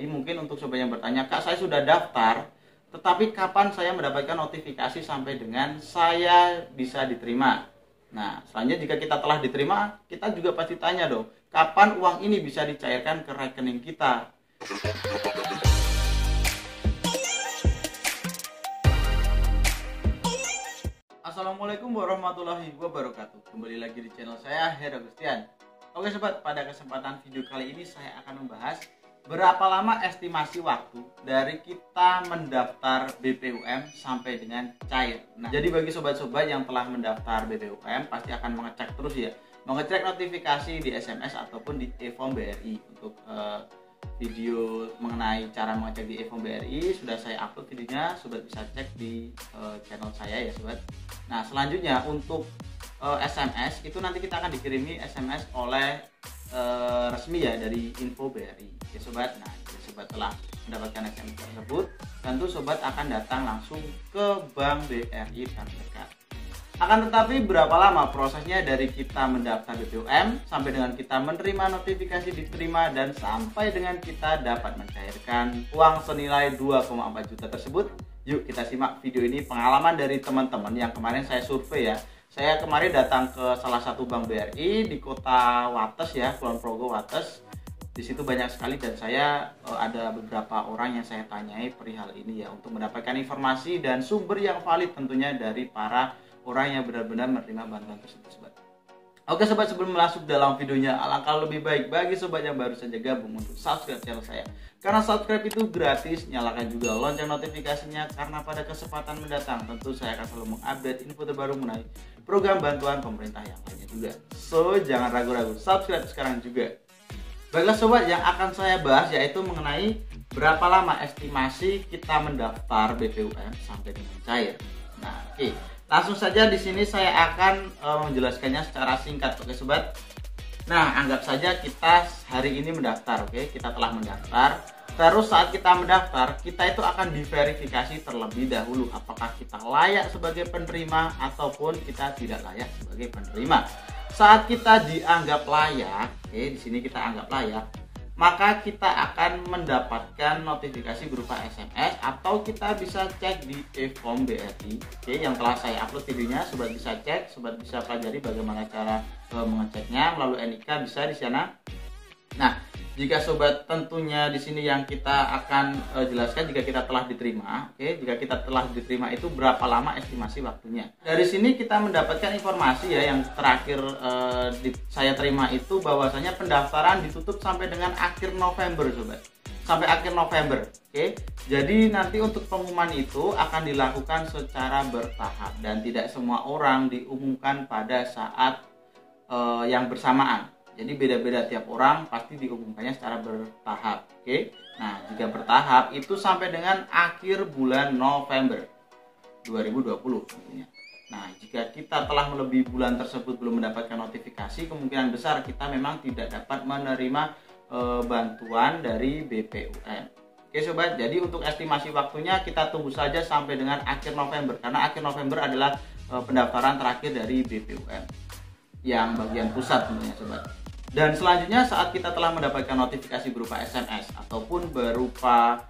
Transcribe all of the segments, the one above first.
BRI. Mungkin untuk sobat yang bertanya, Kak saya sudah daftar, tetapi kapan saya mendapatkan notifikasi sampai dengan saya bisa diterima? Nah, selanjutnya jika kita telah diterima, kita juga pasti tanya dong, kapan uang ini bisa dicairkan ke rekening kita? Assalamualaikum warahmatullahi wabarakatuh. Kembali lagi di channel saya, Hera Gustian. Oke sobat, pada kesempatan video kali ini saya akan membahas berapa lama estimasi waktu dari kita mendaftar BPUM sampai dengan cair. Nah, jadi bagi sobat-sobat yang telah mendaftar BPUM pasti akan mengecek terus ya, mengecek notifikasi di SMS ataupun di e-form BRI. Untuk video mengenai cara mengecek di e-form BRI sudah saya upload videonya, sobat bisa cek di channel saya ya sobat. Nah, selanjutnya untuk SMS itu nanti kita akan dikirimi SMS oleh resmi ya dari info BRI ya sobat. Nah, jika sobat telah mendapatkan SMS tersebut, tentu sobat akan datang langsung ke bank BRI terdekat. Akan tetapi berapa lama prosesnya dari kita mendaftar BPUM sampai dengan kita menerima notifikasi diterima dan sampai dengan kita dapat mencairkan uang senilai 2,4 juta tersebut? Yuk kita simak video ini, pengalaman dari teman-teman yang kemarin saya survei ya. Saya kemarin datang ke salah satu bank BRI di kota Wates ya, Kulon Progo Wates. Di situ banyak sekali dan saya ada beberapa orang yang saya tanyai perihal ini ya, untuk mendapatkan informasi dan sumber yang valid tentunya dari para orang yang benar-benar menerima bantuan tersebut sobat. Oke sobat, sebelum masuk dalam videonya, alangkah lebih baik bagi sobat yang baru saja gabung untuk subscribe channel saya, karena subscribe itu gratis. Nyalakan juga lonceng notifikasinya, karena pada kesempatan mendatang tentu saya akan selalu mengupdate info terbaru mengenai program bantuan pemerintah yang lainnya juga. So jangan ragu-ragu, subscribe sekarang juga. Baiklah sobat, yang akan saya bahas yaitu mengenai berapa lama estimasi kita mendaftar BPUM sampai dengan cair. Nah, oke. Langsung saja di sini saya akan menjelaskannya secara singkat, oke sobat. Nah, anggap saja kita hari ini mendaftar, oke, kita telah mendaftar. Terus saat kita mendaftar, kita itu akan diverifikasi terlebih dahulu apakah kita layak sebagai penerima ataupun kita tidak layak sebagai penerima. Saat kita dianggap layak, oke, di sini kita anggap layak, maka kita akan mendapatkan notifikasi berupa SMS atau kita bisa cek di e-form BRI, oke, yang telah saya upload videonya. Sobat bisa cek, sobat bisa pelajari bagaimana cara mengeceknya melalui NIK, bisa di sana. Nah, jika sobat tentunya di sini yang kita akan jelaskan jika kita telah diterima, oke, jika kita telah diterima itu berapa lama estimasi waktunya. Dari sini kita mendapatkan informasi ya, yang terakhir saya terima itu bahwasanya pendaftaran ditutup sampai dengan akhir November sobat, sampai akhir November, oke. Jadi nanti untuk pengumuman itu akan dilakukan secara bertahap dan tidak semua orang diumumkan pada saat yang bersamaan. Jadi beda-beda tiap orang, pasti diumumkannya secara bertahap, oke. Nah, jika bertahap itu sampai dengan akhir bulan November 2020 tentunya. Nah, jika kita telah melebihi bulan tersebut belum mendapatkan notifikasi, kemungkinan besar kita memang tidak dapat menerima bantuan dari BPUM. Oke sobat, jadi untuk estimasi waktunya kita tunggu saja sampai dengan akhir November, karena akhir November adalah pendaftaran terakhir dari BPUM yang bagian pusat tentunya sobat. Dan selanjutnya saat kita telah mendapatkan notifikasi berupa SMS ataupun berupa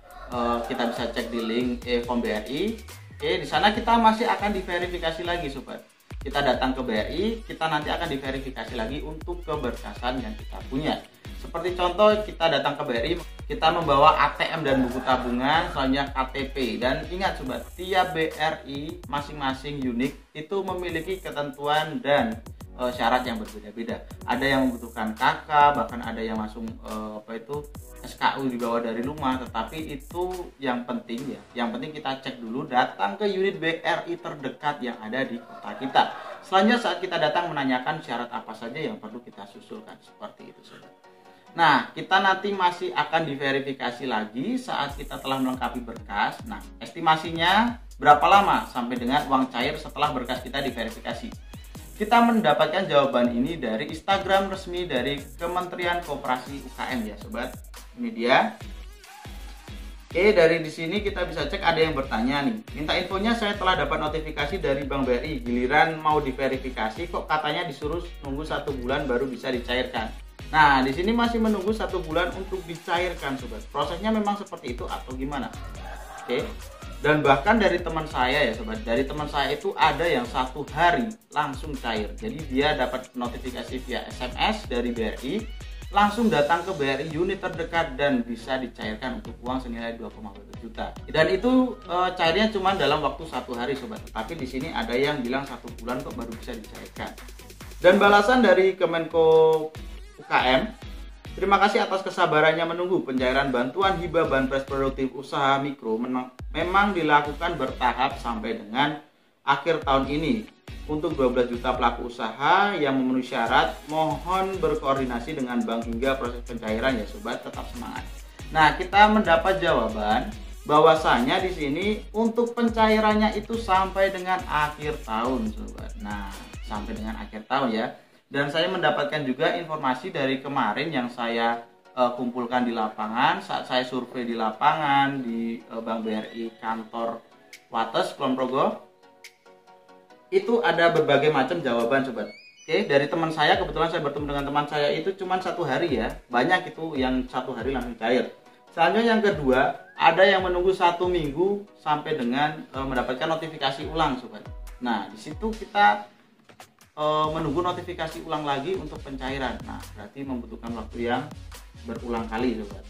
kita bisa cek di link e-form BRI, oke, di sana kita masih akan diverifikasi lagi sobat. Kita datang ke BRI, kita nanti akan diverifikasi lagi untuk keberkasan yang kita punya. Seperti contoh, kita datang ke BRI, kita membawa ATM dan buku tabungan, selanjutnya KTP. Dan ingat sobat, tiap BRI masing-masing unik itu memiliki ketentuan dan syarat yang berbeda-beda. Ada yang membutuhkan KK, bahkan ada yang langsung SKU dibawa dari rumah. Tetapi itu yang penting ya, yang penting kita cek dulu, datang ke unit BRI terdekat yang ada di kota kita. Selanjutnya saat kita datang menanyakan syarat apa saja yang perlu kita susulkan, seperti itu sobat. Nah, kita nanti masih akan diverifikasi lagi saat kita telah melengkapi berkas. Nah, estimasinya berapa lama sampai dengan uang cair setelah berkas kita diverifikasi? Kita mendapatkan jawaban ini dari Instagram resmi dari Kementerian Koperasi UKM ya sobat. Ini dia. Oke, dari di sini kita bisa cek, ada yang bertanya nih, minta infonya, saya telah dapat notifikasi dari Bank BRI, giliran mau diverifikasi kok katanya disuruh nunggu 1 bulan baru bisa dicairkan. Nah, di sini masih menunggu 1 bulan untuk dicairkan sobat. Prosesnya memang seperti itu atau gimana? Oke. Dan bahkan dari teman saya ya sobat, dari teman saya itu ada yang 1 hari langsung cair. Jadi dia dapat notifikasi via SMS dari BRI, langsung datang ke BRI unit terdekat dan bisa dicairkan untuk uang senilai 2,1 juta. Dan itu cairnya cuma dalam waktu 1 hari sobat. Tapi di sini ada yang bilang 1 bulan kok baru bisa dicairkan. Dan balasan dari Kemenko UKM, terima kasih atas kesabarannya menunggu. Pencairan bantuan hibah banpres produktif usaha mikro memang dilakukan bertahap sampai dengan akhir tahun ini. Untuk 12 juta pelaku usaha yang memenuhi syarat, mohon berkoordinasi dengan bank hingga proses pencairan ya sobat, tetap semangat. Nah, kita mendapat jawaban bahwasanya di sini untuk pencairannya itu sampai dengan akhir tahun sobat. Nah, sampai dengan akhir tahun ya. Dan saya mendapatkan juga informasi dari kemarin yang saya kumpulkan di lapangan saat saya survei di lapangan di Bank BRI kantor Wates Kulon Progo. Itu ada berbagai macam jawaban sobat. Oke, dari teman saya, kebetulan saya bertemu dengan teman saya itu cuma 1 hari ya. Banyak itu yang 1 hari langsung cair. Selanjutnya yang kedua, ada yang menunggu 1 minggu sampai dengan mendapatkan notifikasi ulang sobat. Nah, di situ kita menunggu notifikasi ulang lagi untuk pencairan. Nah, berarti membutuhkan waktu yang berulang kali sobat.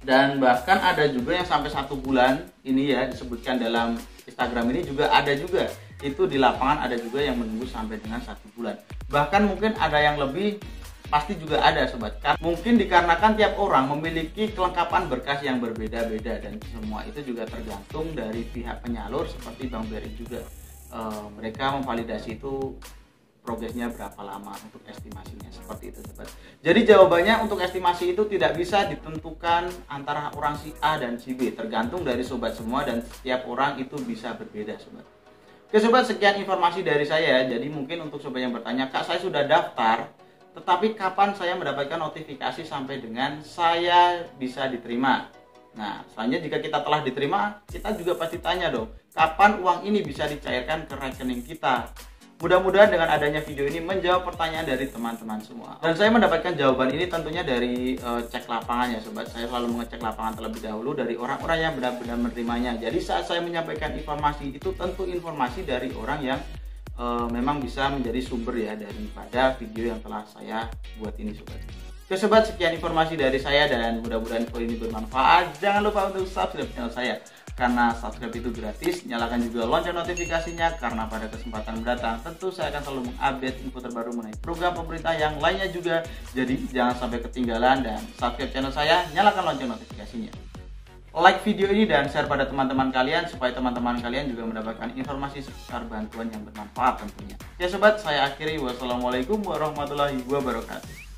Dan bahkan ada juga yang sampai 1 bulan ini ya, disebutkan dalam Instagram ini juga ada juga. Itu di lapangan ada juga yang menunggu sampai dengan 1 bulan. Bahkan mungkin ada yang lebih, pasti juga ada sobat. Mungkin dikarenakan tiap orang memiliki kelengkapan berkas yang berbeda-beda dan semua itu juga tergantung dari pihak penyalur seperti Bank BRI juga. Mereka memvalidasi itu progresnya berapa lama untuk estimasinya, seperti itu sobat. Jadi jawabannya untuk estimasi itu tidak bisa ditentukan antara orang si A dan si B, tergantung dari sobat semua dan setiap orang itu bisa berbeda sobat. Oke sobat, sekian informasi dari saya. Jadi mungkin untuk sobat yang bertanya, Kak saya sudah daftar, tetapi kapan saya mendapatkan notifikasi sampai dengan saya bisa diterima? Nah, selanjutnya jika kita telah diterima, kita juga pasti tanya dong, kapan uang ini bisa dicairkan ke rekening kita? Mudah-mudahan dengan adanya video ini menjawab pertanyaan dari teman-teman semua. Dan saya mendapatkan jawaban ini tentunya dari cek lapangan ya sobat. Saya selalu mengecek lapangan terlebih dahulu dari orang-orang yang benar-benar menerimanya. Jadi saat saya menyampaikan informasi itu tentu informasi dari orang yang memang bisa menjadi sumber ya daripada video yang telah saya buat ini sobat. Oke sobat, sekian informasi dari saya dan mudah-mudahan info ini bermanfaat. Jangan lupa untuk subscribe channel saya, karena subscribe itu gratis. Nyalakan juga lonceng notifikasinya, karena pada kesempatan mendatang tentu saya akan selalu mengupdate info terbaru mengenai program pemerintah yang lainnya juga. Jadi jangan sampai ketinggalan dan subscribe channel saya, nyalakan lonceng notifikasinya. Like video ini dan share pada teman-teman kalian supaya teman-teman kalian juga mendapatkan informasi seputar bantuan yang bermanfaat tentunya. Ya sobat, saya akhiri. Wassalamualaikum warahmatullahi wabarakatuh.